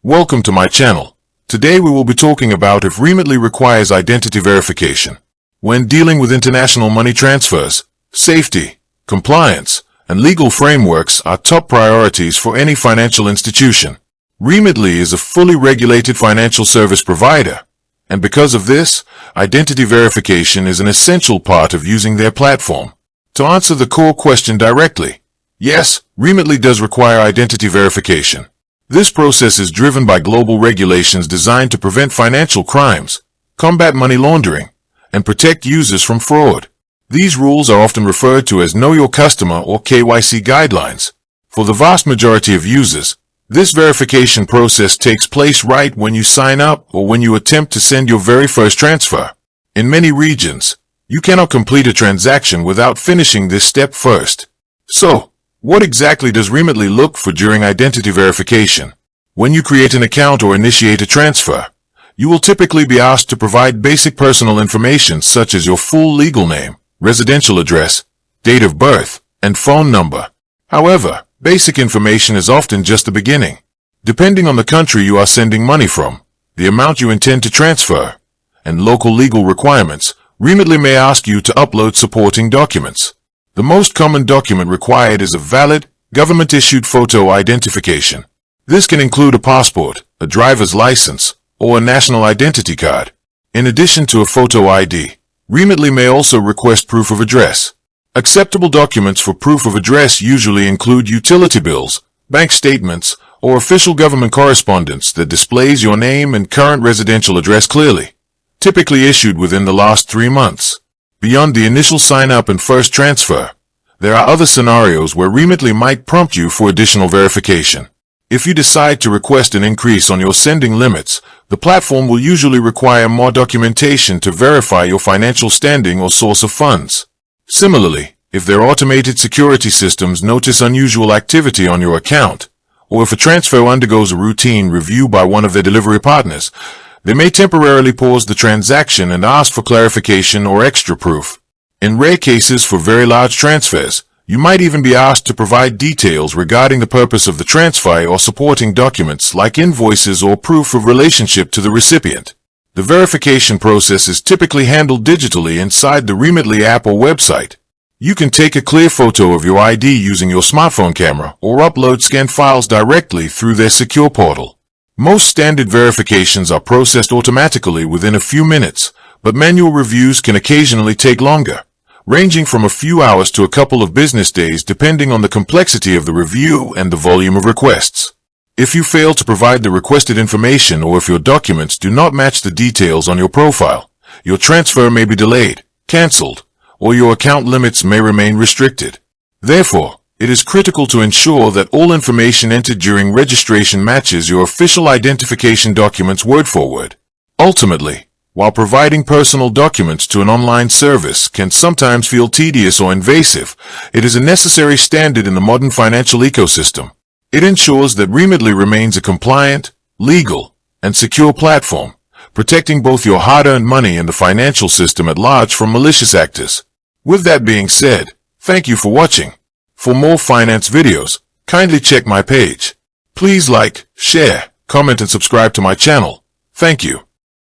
Welcome to my channel. Today we will be talking about if Remitly requires identity verification. When dealing with international money transfers, safety, compliance, and legal frameworks are top priorities for any financial institution. Remitly is a fully regulated financial service provider, and because of this, identity verification is an essential part of using their platform. To answer the core question directly, yes, Remitly does require identity verification. This process is driven by global regulations designed to prevent financial crimes, combat money laundering, and protect users from fraud. These rules are often referred to as Know Your Customer or KYC guidelines. For the vast majority of users, this verification process takes place right when you sign up or when you attempt to send your very first transfer. In many regions, you cannot complete a transaction without finishing this step first. So, what exactly does Remitly look for during identity verification? When you create an account or initiate a transfer, you will typically be asked to provide basic personal information such as your full legal name, residential address, date of birth, and phone number. However, basic information is often just the beginning. Depending on the country you are sending money from, the amount you intend to transfer, and local legal requirements, Remitly may ask you to upload supporting documents. The most common document required is a valid, government-issued photo identification. This can include a passport, a driver's license, or a national identity card. In addition to a photo ID, Remitly may also request proof of address. Acceptable documents for proof of address usually include utility bills, bank statements, or official government correspondence that displays your name and current residential address clearly, typically issued within the last 3 months. Beyond the initial sign-up and first transfer, there are other scenarios where Remitly might prompt you for additional verification. If you decide to request an increase on your sending limits, the platform will usually require more documentation to verify your financial standing or source of funds. Similarly, if their automated security systems notice unusual activity on your account, or if a transfer undergoes a routine review by one of their delivery partners, they may temporarily pause the transaction and ask for clarification or extra proof. In rare cases for very large transfers, you might even be asked to provide details regarding the purpose of the transfer or supporting documents like invoices or proof of relationship to the recipient. The verification process is typically handled digitally inside the Remitly app or website. You can take a clear photo of your ID using your smartphone camera or upload scanned files directly through their secure portal. Most standard verifications are processed automatically within a few minutes, but manual reviews can occasionally take longer, ranging from a few hours to a couple of business days depending on the complexity of the review and the volume of requests. If you fail to provide the requested information or if your documents do not match the details on your profile, your transfer may be delayed, cancelled, or your account limits may remain restricted. Therefore, it is critical to ensure that all information entered during registration matches your official identification documents word for word. Ultimately, while providing personal documents to an online service can sometimes feel tedious or invasive, it is a necessary standard in the modern financial ecosystem. It ensures that Remitly remains a compliant, legal, and secure platform, protecting both your hard-earned money and the financial system at large from malicious actors. With that being said, thank you for watching. For more finance videos, kindly check my page. Please like, share, comment and subscribe to my channel. Thank you.